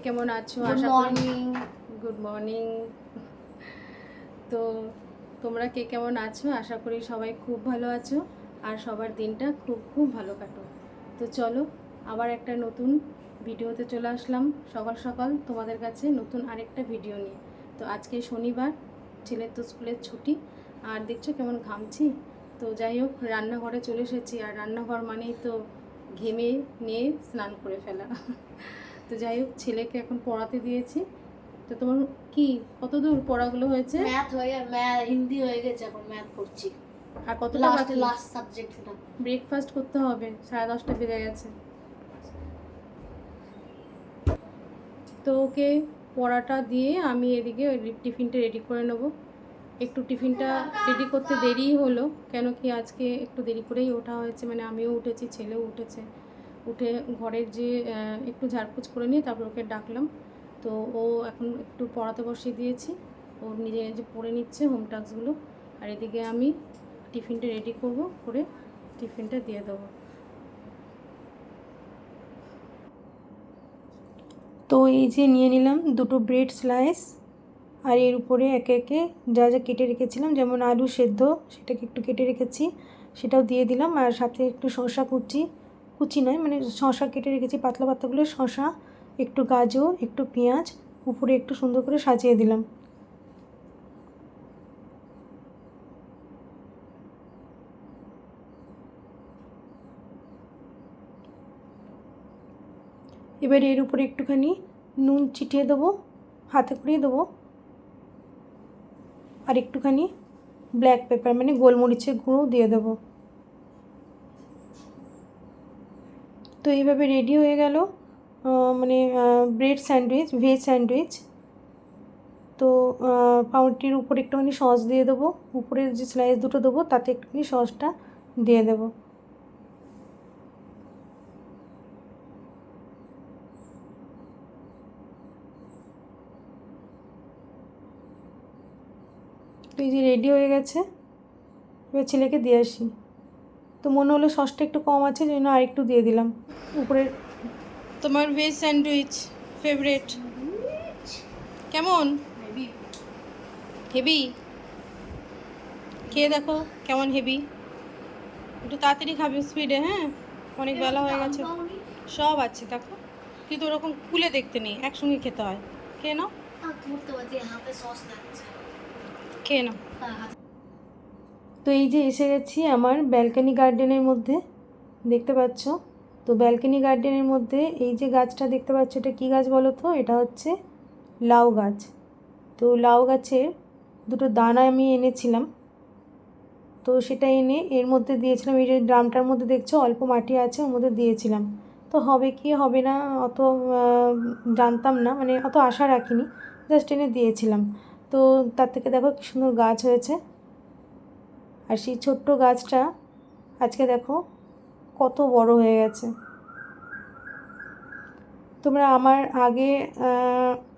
কেমন আছো? গুড আশা করি মর্নিং। Good morning. তো তোমরা কে কেমন আছো? আশা করি সবাই খুব ভালো আছো আর সবার দিনটা খুব খুব ভালো কাটো। তো চলো আবার একটা নতুন ভিডিওতে চলে আসলাম সকাল সকাল তোমাদের কাছে নতুন আরেকটা ভিডিও নিয়ে। তো আজকে শনিবার, ছেলের তো স্কুলের ছুটি, আর দেখছো কেমন ঘামছি। তো যাই হোক, রান্নাঘরে চলে এসেছি, আর রান্নাঘর মানেই তো ঘেমে নিয়ে স্নান করে ফেলা। তো যাই হোক, ছেলেকে এখন পড়াতে দিয়েছি। তো তোমার কি কত দূর পড়াগুলো হয়েছে? ম্যাথ হিন্দি হয়ে গেছে, এখন ম্যাথ করছি। আর কতটা বাকি? লাস্ট সাবজেক্ট এটা। ব্রেকফাস্ট করতে হবে, 10:30 বেজে গেছে। তো ওকে পড়াটা দিয়ে আমি এদিকে ওই টিফিনটা রেডি করে নেব। একটু টিফিনটা রেডি করতে দেরিই হলো, কেন কি আজকে একটু দেরি করেই ওঠা হয়েছে, মানে আমিও উঠেছি, ছেলেও উঠেছে। উঠে ঘরের যে একটু ঝাড়পোছ করে নিয়ে তারপর ওকে ডাকলাম। তো ও এখন একটু পড়াতে বসিয়ে দিয়েছি, ও নিজে নিজে পড়ে নিচ্ছে হোম টাস্কগুলো। আর এদিকে আমি টিফিনটা রেডি করব, করে টিফিনটা দিয়ে দেবো। তো এই যে নিয়ে নিলাম দুটো ব্রেড স্লাইস, আর এর উপরে একে একে যা যা কেটে রেখেছিলাম, যেমন আলু সেদ্ধ সেটাকে একটু কেটে রেখেছি, সেটাও দিয়ে দিলাম। আর সাথে একটু শসা কুচি, কুচি নয় মানে শসা কেটে রেখেছি পাতলা পাতলাগুলো, শসা, একটু গাজর, একটু পেঁয়াজ, উপরে একটু সুন্দর করে সাজিয়ে দিলাম। এবার এর উপরে একটুখানি নুন ছিটিয়ে দেবো, হাতে করেই দেবো, আর একটুখানি ব্ল্যাক পেপার মানে গোলমরিচের গুঁড়ো দিয়ে দেবো। তো এইভাবে রেডি হয়ে গেল মানে ব্রেড স্যান্ডউইচ, ভেজ স্যান্ডউইচ। তো পাউরুটির উপরে একটুখানি সস দিয়ে দেবো, উপরের যে স্লাইস দুটো দেবো তাতে একটুখানি সসটা দিয়ে দেবো। তো এই যে রেডি হয়ে গেছে, এবার ছেলেকে দিয়ে আসি। তো মনে হলো সসটা একটু কম আছে, জন্য আর একটু দিয়ে দিলাম উপরে। তোমার ভেজ স্যান্ডউইচ ফেভারিট কেমন? হেভি? খেয়ে দেখো কেমন হেভি। একটু তাড়াতাড়ি খাবে, স্পিডে, হ্যাঁ, অনেক বেলা হয়ে গেছে। সব আছে দেখো, কিন্তু ওরকম খুলে দেখতে নেই, একসঙ্গে খেতে হয়। খেয়ে নাও, খেয়ে নাও। তো এই যে এসে গেছি আমার ব্যালকনি গার্ডেনের মধ্যে, দেখতে পাচ্ছ। তো ব্যালকনি গার্ডেনের মধ্যে এই যে গাছটা দেখতে পাচ্ছ, এটা কী গাছ বলো তো? এটা হচ্ছে লাউ গাছ। তো লাউ গাছের দুটো দানা আমি এনেছিলাম, তো সেটা এনে এর মধ্যে দিয়েছিলাম। এই যে ড্রামটার মধ্যে দেখছো অল্প মাটি আছে, ওর মধ্যে দিয়েছিলাম। তো হবে কি হবে না অত জানতাম না, মানে অত আশা রাখিনি, জাস্ট এনে দিয়েছিলাম। তো তার থেকে দেখো কী সুন্দর গাছ হয়েছে। আর সেই ছোট্ট গাছটা আজকে দেখো কত বড় হয়ে গেছে। তোমরা আমার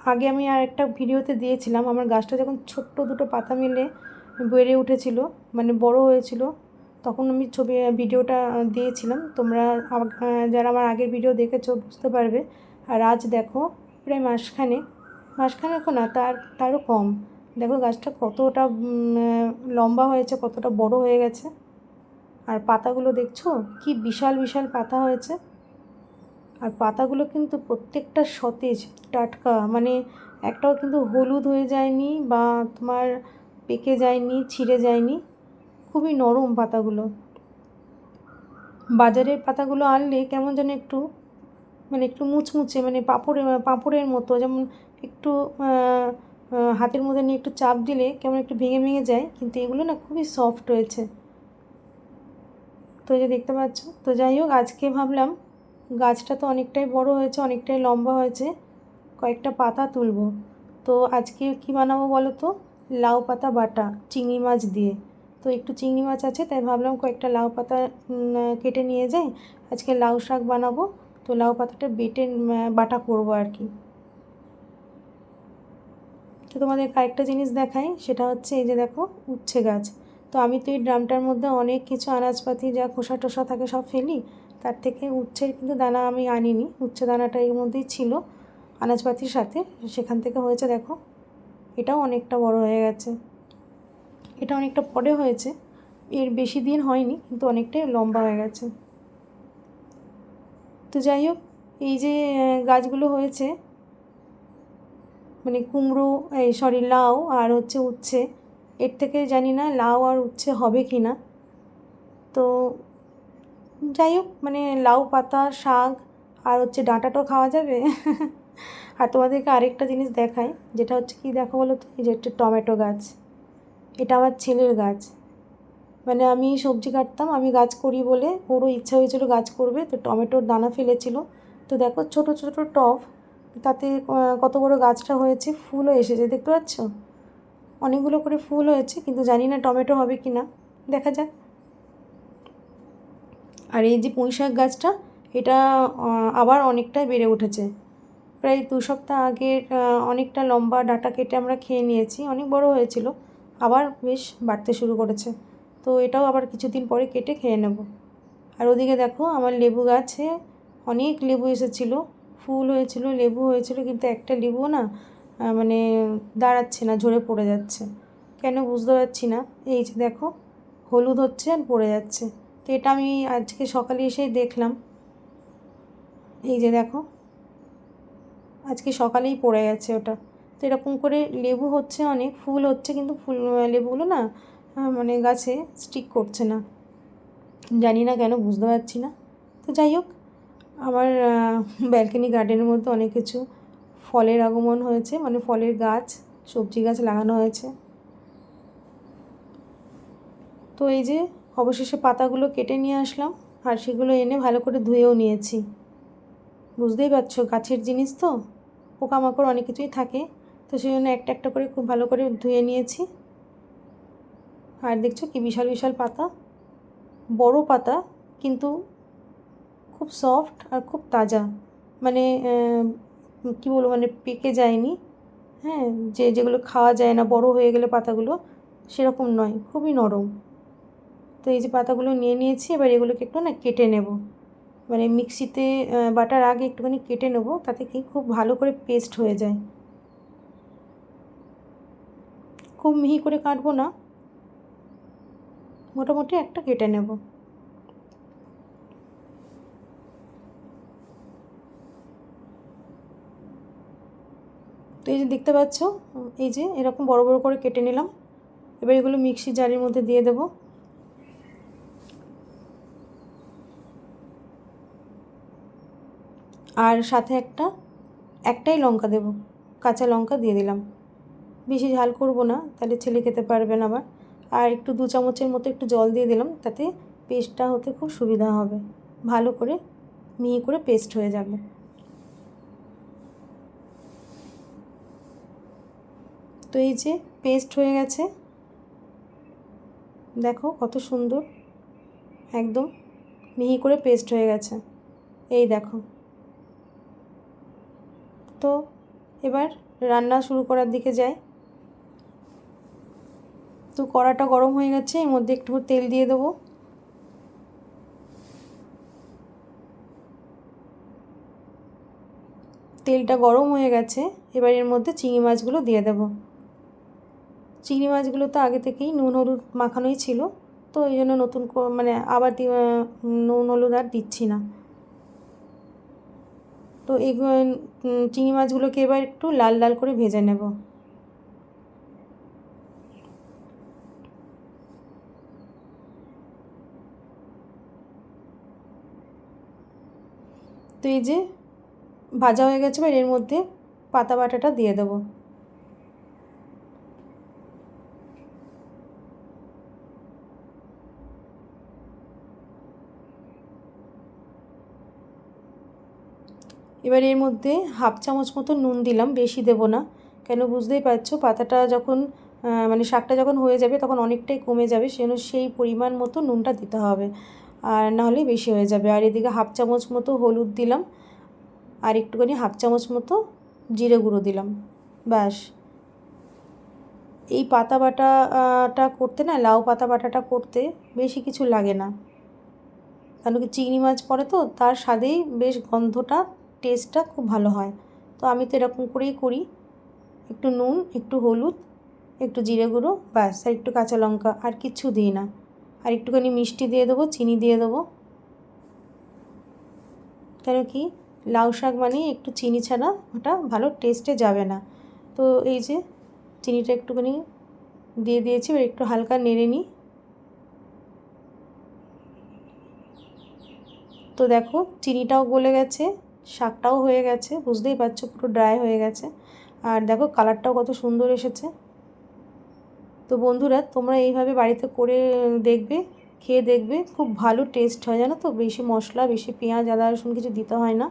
আগে আমি আর একটা ভিডিওতে দিয়েছিলাম আমার গাছটা যখন ছোট্ট দুটো পাতা মেলে বেড়ে উঠেছিল, মানে বড় হয়েছিল, তখন আমি ভিডিওটা দিয়েছিলাম। তোমরা যারা আমার আগের ভিডিও দেখেছো বুঝতে পারবে। আর আজ দেখো প্রায় মাসখানেকও না, তারও কম, দেখো গাছটা কতটা লম্বা হয়েছে, কতটা বড় হয়ে গেছে। আর পাতাগুলো দেখছো কি বিশাল বিশাল পাতা হয়েছে। আর পাতাগুলো কিন্তু প্রত্যেকটা সতেজ, টাটকা, মানে একটাও কিন্তু হলুদ হয়ে যায়নি বা তোমার পেকে যায়নি, ছিঁড়ে যায়নি, খুবই নরম পাতাগুলো। বাজারের পাতাগুলো আনলে কেমন যেন একটু, মানে একটু মুচমুচে, মানে পাঁপড়ের মতো, যেমন একটু হাতের মধ্যে নিয়ে একটু চাপ দিলে কেমন একটু ভেঙে ভেঙে যায়, কিন্তু এগুলো না খুবই সফট হয়েছে। তো এই যে দেখতে পাচ্ছ। তো যাই হোক, আজকে ভাবলাম গাছটা তো অনেকটাই বড় হয়েছে, অনেকটাই লম্বা হয়েছে, কয়েকটা পাতা তুলবো। তো আজকে কি বানাবো বলো তো? লাউ পাতা বাটা চিংড়ি মাছ দিয়ে। তো একটু চিংড়ি মাছ আছে, তাই ভাবলাম কয়েকটা লাউ পাতা কেটে নিয়ে যাই, আজকে লাউ শাক বানাবো। তো লাউ পাতাটা বেটে বাটা করবো আর কি। তো তোমাদের আরেকটা জিনিস দেখাই, সেটা হচ্ছে এই যে দেখো উচ্ছে গাছ। তো আমি তো এই ড্রামটার মধ্যে অনেক কিছু আনাজপাতি যা খোসা টোসা থাকে সব ফেলি, তার থেকে উচ্ছের কিন্তু দানা আমি আনিনি, উচ্ছে দানাটা এর মধ্যেই ছিল। আনাজপাতির সাথে, সেখান থেকে হয়েছে। দেখো এটাও অনেকটা বড় হয়ে গেছে, এটা অনেকটা পরে হয়েছে, এর বেশি দিন হয়নি, কিন্তু অনেকটাই লম্বা হয়ে গেছে। তো যাই হোক, এই যে গাছগুলো হয়েছে, মানে কুমড়ো, লাউ আর হচ্ছে উচ্ছে, এর থেকে জানি না লাউ আর উচ্ছে হবে কি না। তো যাই হোক, মানে লাউ পাতা শাক আর হচ্ছে ডাঁটাটাও খাওয়া যাবে। আর তোমাদেরকে আরেকটা জিনিস দেখাই, যেটা হচ্ছে কি দেখো বলো তো, এই যে একটা টমেটো গাছ, এটা আমার ছেলের গাছ। মানে আমি সবজি কাটতাম, আমি গাছ করি বলে ওরও ইচ্ছা হয়েছিল গাছ করবে, তো টমেটোর দানা ফেলেছিল। তো দেখো ছোট ছোট টব, তাতে কত বড় গাছটা হয়েছে, ফুলও এসেছে, দেখতে পাচ্ছ? অনেকগুলো করে ফুল হয়েছে, কিন্তু জানি না টমেটো হবে কি না, দেখা যাক। আর এই যে পুঁই শাক গাছটা, এটা আবার অনেকটাই বেড়ে উঠেছে। প্রায় 2 সপ্তাহ আগের অনেকটা লম্বা ডাঁটা কেটে আমরা খেয়ে নিয়েছি, অনেক বড় হয়েছিল, আবার বেশ বাড়তে শুরু করেছে। তো এটাও আবার কিছুদিন পরে কেটে খেয়ে নেব। আর ওদিকে দেখো আমার লেবু গাছে অনেক লেবু এসেছিলো, ফুল হয়েছিল, লেবু হয়েছিল, কিন্তু একটা লেবুও না মানে দাঁড়াচ্ছে না, ঝরে পড়ে যাচ্ছে, কেন বুঝতে পারছি না। এই যে দেখো হলুদ হচ্ছে আর পড়ে যাচ্ছে। তো এটা আমি আজকে সকালে এসেই দেখলাম, এই যে দেখো আজকে সকালেই পড়ে গেছে ওটা। তো এরকম করে লেবু হচ্ছে, অনেক ফুল হচ্ছে, কিন্তু লেবুগুলো না মানে গাছে স্টিক করছে না, জানি না কেন, বুঝতে পারছি না। তো যাই হোক, আমার ব্যালকনি গার্ডেনের মধ্যে অনেক কিছু ফলের আগমন হয়েছে, মানে ফলের গাছ, সবজি গাছ লাগানো হয়েছে। তো এই যে অবশেষে পাতাগুলো কেটে নিয়ে আসলাম, আর সেগুলো এনে ভালো করে ধুয়েও নিয়েছি। বুঝতেই পারছো, গাছের জিনিস তো পোকামাকড় অনেক কিছুই থাকে, তো সেই জন্য একটা একটা করে খুব ভালো করে ধুয়ে নিয়েছি। আর দেখছো কি বিশাল বিশাল পাতা, বড় পাতা, কিন্তু খুব সফট আর খুব তাজা, মানে কী বলবো, মানে পেকে যায়নি। হ্যাঁ, যেগুলো খাওয়া যায় না বড় হয়ে গেলে পাতাগুলো, সেরকম নয়, খুবই নরম। তো এই যে পাতাগুলো নিয়ে নিয়েছি, এবার এগুলোকে একটু না কেটে নেব, মানে মিক্সিতে বাটার আগে একটুখানি কেটে নেব, তাতে কি খুব ভালো করে পেস্ট হয়ে যায়। খুব মিহি করে কাটবো না, মোটামুটি একটা কেটে নেব। তো এই যে দেখতে পাচ্ছ, এই যে এরকম বড় বড় করে কেটে নিলাম। এবার এগুলো মিক্সি জারের মধ্যে দিয়ে দেব। আর সাথে একটাই লঙ্কা দেব, কাঁচা লঙ্কা দিয়ে দিলাম। বেশি ঝাল করব না, তাহলে ছেলে খেতে পারবে না আবার। আর একটু 2 চামচের মতো একটু জল দিয়ে দিলাম, তাতে পেস্টটা হতে খুব সুবিধা হবে, ভালো করে মিহি করে পেস্ট হয়ে যাবে। তো এই যে পেস্ট হয়ে গেছে, দেখো কত সুন্দর, একদম মিহি করে পেস্ট হয়ে গেছে, এই দেখো। তো এবার রান্না শুরু করার দিকে যাই। তো কড়াটা গরম হয়ে গেছে, এর মধ্যে একটু তেল দিয়ে দেবো। তেলটা গরম হয়ে গেছে, এবার এর মধ্যে চিংড়ি মাছগুলো দিয়ে দেবো। চিংড়ি মাছগুলো তো আগে থেকেই নুন হলুদ মাখানোই ছিল, তো এই জন্য নতুন মানে আবার নুন হলুদ আর দিচ্ছি না। তো এই চিংড়ি মাছগুলোকে এবার একটু লাল লাল করে ভেজে নেব। তো এই যে ভাজা হয়ে গেছে, এবার এর মধ্যে পাতা বাটাটা দিয়ে দেবো। এবার এর মধ্যে 1/2 চামচ মতো নুন দিলাম, বেশি দেব না, কেন বুঝতেই পারছো পাতাটা যখন মানে শাকটা যখন হয়ে যাবে তখন অনেকটাই কমে যাবে, সেজন্য সেই পরিমাণ মতো নুনটা দিতে হবে, আর নাহলে বেশি হয়ে যাবে। আর এদিকে 1/2 চামচ মতো হলুদ দিলাম, আর একটুখানি 1/2 চামচ মতো জিরে গুঁড়ো দিলাম, ব্যাস। এই পাতা বাটাটা করতে না, লাউ পাতা বাটাটা করতে বেশি কিছু লাগে না, কারণ কি চিংড়ি মাছ পড়ে তো, তার স্বাদেই বেশ গন্ধটা, টেস্টটা খুব ভালো হয়। তো আমি তো এরকম করেই করি, একটু নুন, একটু হলুদ, একটু জিরে গুঁড়ো, ব্যাস, আর একটু কাঁচা লঙ্কা, আর কিচ্ছু দিই না। আর একটুখানি মিষ্টি দিয়ে দেবো, চিনি দিয়ে দেবো, কেন কি লাউ শাক মানে একটু চিনি ছাড়া ওটা ভালো টেস্টে যাবে না। তো এই যে চিনিটা একটুখানি দিয়ে দিয়েছি, এবার একটু হালকা নেড়ে নিই। তো দেখো চিনিটাও গলে গেছে, শাকটাও হয়ে গেছে, বুঝতেই পারছো পুরো ড্রাই হয়ে গেছে। আর দেখো কালারটাও কত সুন্দর এসেছে। তো বন্ধুরা তোমরা এইভাবে বাড়িতে করে দেখবে, খেয়ে দেখবে, খুব ভালো টেস্ট হয়, জানো তো। বেশি মশলা, বেশি পেঁয়াজ, আদা রসুন কিছু দিতে হয় না,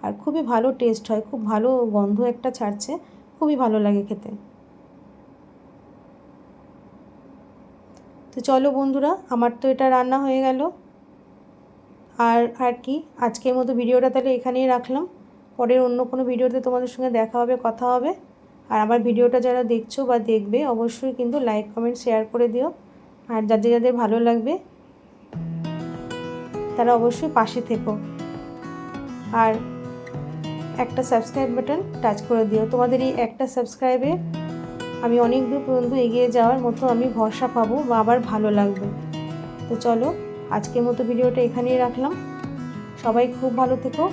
আর খুবই ভালো টেস্ট হয়, খুব ভালো গন্ধ একটা ছাড়ছে, খুবই ভালো লাগে খেতে। তো চলো বন্ধুরা, আমার তো এটা রান্না হয়ে গেল। আর কি, আজকের মতো ভিডিওটা তাহলে এখানেই রাখলাম। পরের অন্য কোনো ভিডিওতে তোমাদের সঙ্গে দেখা হবে, কথা হবে। আর আমার ভিডিওটা যারা দেখছো বা দেখবে অবশ্যই কিন্তু লাইক, কমেন্ট, শেয়ার করে দিও। আর যাদের যাদের ভালো লাগবে তারা অবশ্যই পাশে থেকো। আর একটা সাবস্ক্রাইব বাটন টাচ করে দিও। তোমাদের এই একটা সাবস্ক্রাইবে আমি অনেক দূর পর্যন্ত এগিয়ে যাওয়ার মতো আমি ভরসা পাবো বা আবার ভালো লাগবে। তো চলো আজকের মতো ভিডিওটা এখানেই রাখলাম। সবাই খুব ভালো থেকো,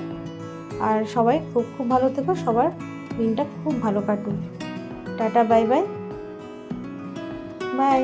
আর সবাই খুব খুব ভালো থেকো, সবার দিনটা খুব ভালো কাটুক। Tata, bye bye, by.